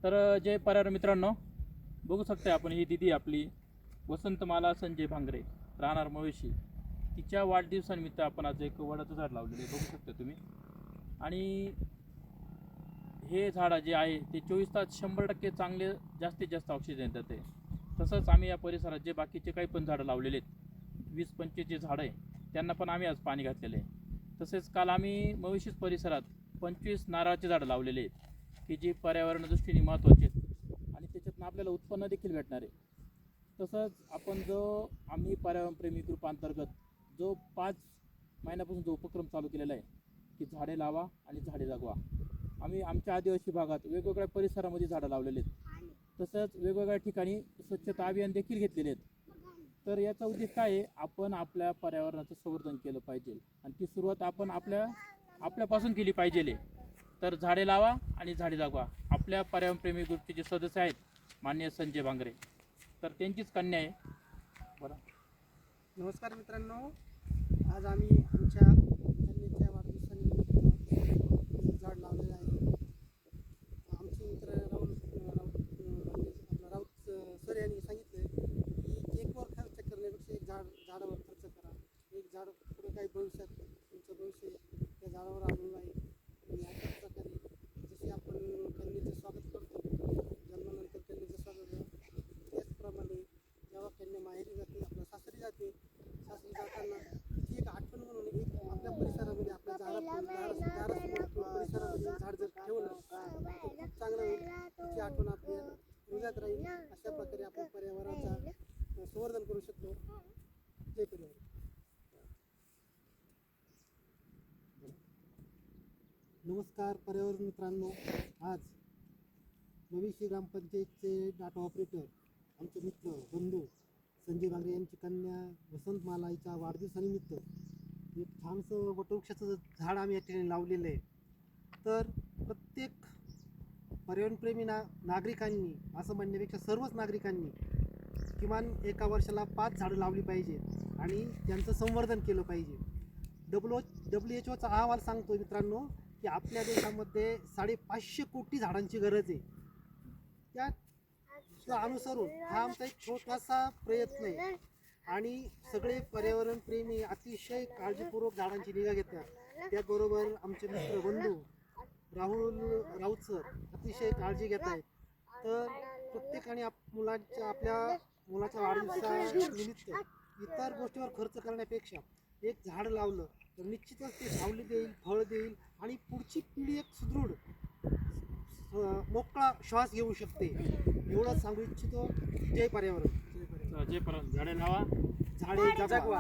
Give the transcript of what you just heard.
तर जय पर्यावरण मित्रांनो, बघू शकता आपण ही दिदी आपली वसंतमाला संजय भांगरे राहणार मवेशी, तिच्या वाढदिवसानिमित्त आपण आज एक वडाचं झाड लावलेलं आहे, बघू शकता तुम्ही. आणि हे झाड जे आहे ते 24 तास 100% चांगले जास्तीत जास्त ऑक्सिजन देते. तसंच आम्ही या परिसरात जे बाकीचे काही पण झाडं लावलेले आहेत, 20-25 जे झाडं आहे त्यांना पण आम्ही आज पाणी घातलेलं आहे. तसेच काल आम्ही मवेशीच परिसरात 25 नारळाचे झाडं लावलेले आहेत की जी पर्यावरण दृष्टीने महत्त्वाचे आहेत आणि त्याच्यातून आपल्याला उत्पन्न देखील भेटणार आहे. तसंच आपण आम्ही पर्यावरणप्रेमी ग्रुपांतर्गत जो 5 महिन्यापासून जो उपक्रम चालू केलेला आहे की झाडे लावा आणि झाडे जगवा, आम्ही आमच्या आदिवासी भागात वेगवेगळ्या परिसरामध्ये झाडं लावलेले आहेत. तसंच वेगवेगळ्या ठिकाणी स्वच्छता अभियान देखील घेतलेले आहेत. तर याचा उद्देश काय आहे, आपण आपल्या पर्यावरणाचं संवर्धन केलं पाहिजे आणि ती सुरुवात आपण आपल्यापासून केली पाहिजे. तर झाडे लावा आणि झाडे जगवा. आपल्या पर्यावरणप्रेमी ग्रुपचे जे सदस्य आहेत माननीय संजय भांगरे, तर त्यांचीच कन्या आहे. बरं, नमस्कार मित्रांनो, आज आम्ही आमच्या कन्येच्या वाढदिवसानिमित्त एक झाड लावलेलं आहे. आमचे मित्र राऊत सर यांनी सांगितलं की केकवर खर्च करण्यापेक्षा एक झाडावर खर्च करा. एक झाड पुढे काही भविष्यात तुमचं भविष्य त्या झाडावर अवलंबून आहे. आणि अशाच प्रकारे जसे आपण कन्येचं स्वागत करतो, जन्मानंतर कन्येचं स्वागत करतो, त्याचप्रमाणे जेव्हा कन्या माहेरी जाते, आपल्या सासरी जाते, सासरी जाताना ती एक आठवण म्हणून एक आपल्या परिसरामध्ये आपल्या परिसरामध्ये झाड जर ठेवलं तर खूप चांगलं होईल. त्याची आठवण आपल्या हृदयात राहील. अशा प्रकारे आपण पर्यावरणाचा संवर्धन करू शकतो. जय पर्यावरण. नमस्कार पर्यावरण मित्रांनो, आज मवेशी ग्रामपंचायतचे डाटा ऑपरेटर आमचे मित्र बंधू संजय भांगरे यांची कन्या वसंतमाला हिच्या वाढदिवसानिमित्त एक छानसं वटवृक्षाचं झाड आम्ही या ठिकाणी लावलेलं आहे. तर प्रत्येक पर्यावरणप्रेमी नागरिकांनी असं म्हणण्यापेक्षा सर्वच नागरिकांनी किमान एका वर्षाला 5 झाडं लावली पाहिजेत आणि त्यांचं संवर्धन केलं पाहिजे. WHO अहवाल सांगतो मित्रांनो की आपल्या देशामध्ये 550 कोटी झाडांची गरज आहे. त्या अनुसरून हा आमचा एक छोटासा प्रयत्न आहे आणि सगळे पर्यावरणप्रेमी अतिशय काळजीपूर्वक झाडांची निगा घेतात. त्याचबरोबर आमचे मित्र बंधू राऊत सर अतिशय काळजी घेत आहेत. तर प्रत्येकाने आपल्या मुलाच्या वाढदिवसानिमित्त इतर गोष्टीवर खर्च करण्यापेक्षा एक झाड लावलं तर निश्चितच ते सावली देईल, फळ देईल आणि पुढची पिढी एक सुदृढ मोकळा श्वास घेऊ शकते. एवढंच सांगू इच्छितो. जय पर्यावरण. जय पर्यावरण. झाडे लावा, झाडे जगवा.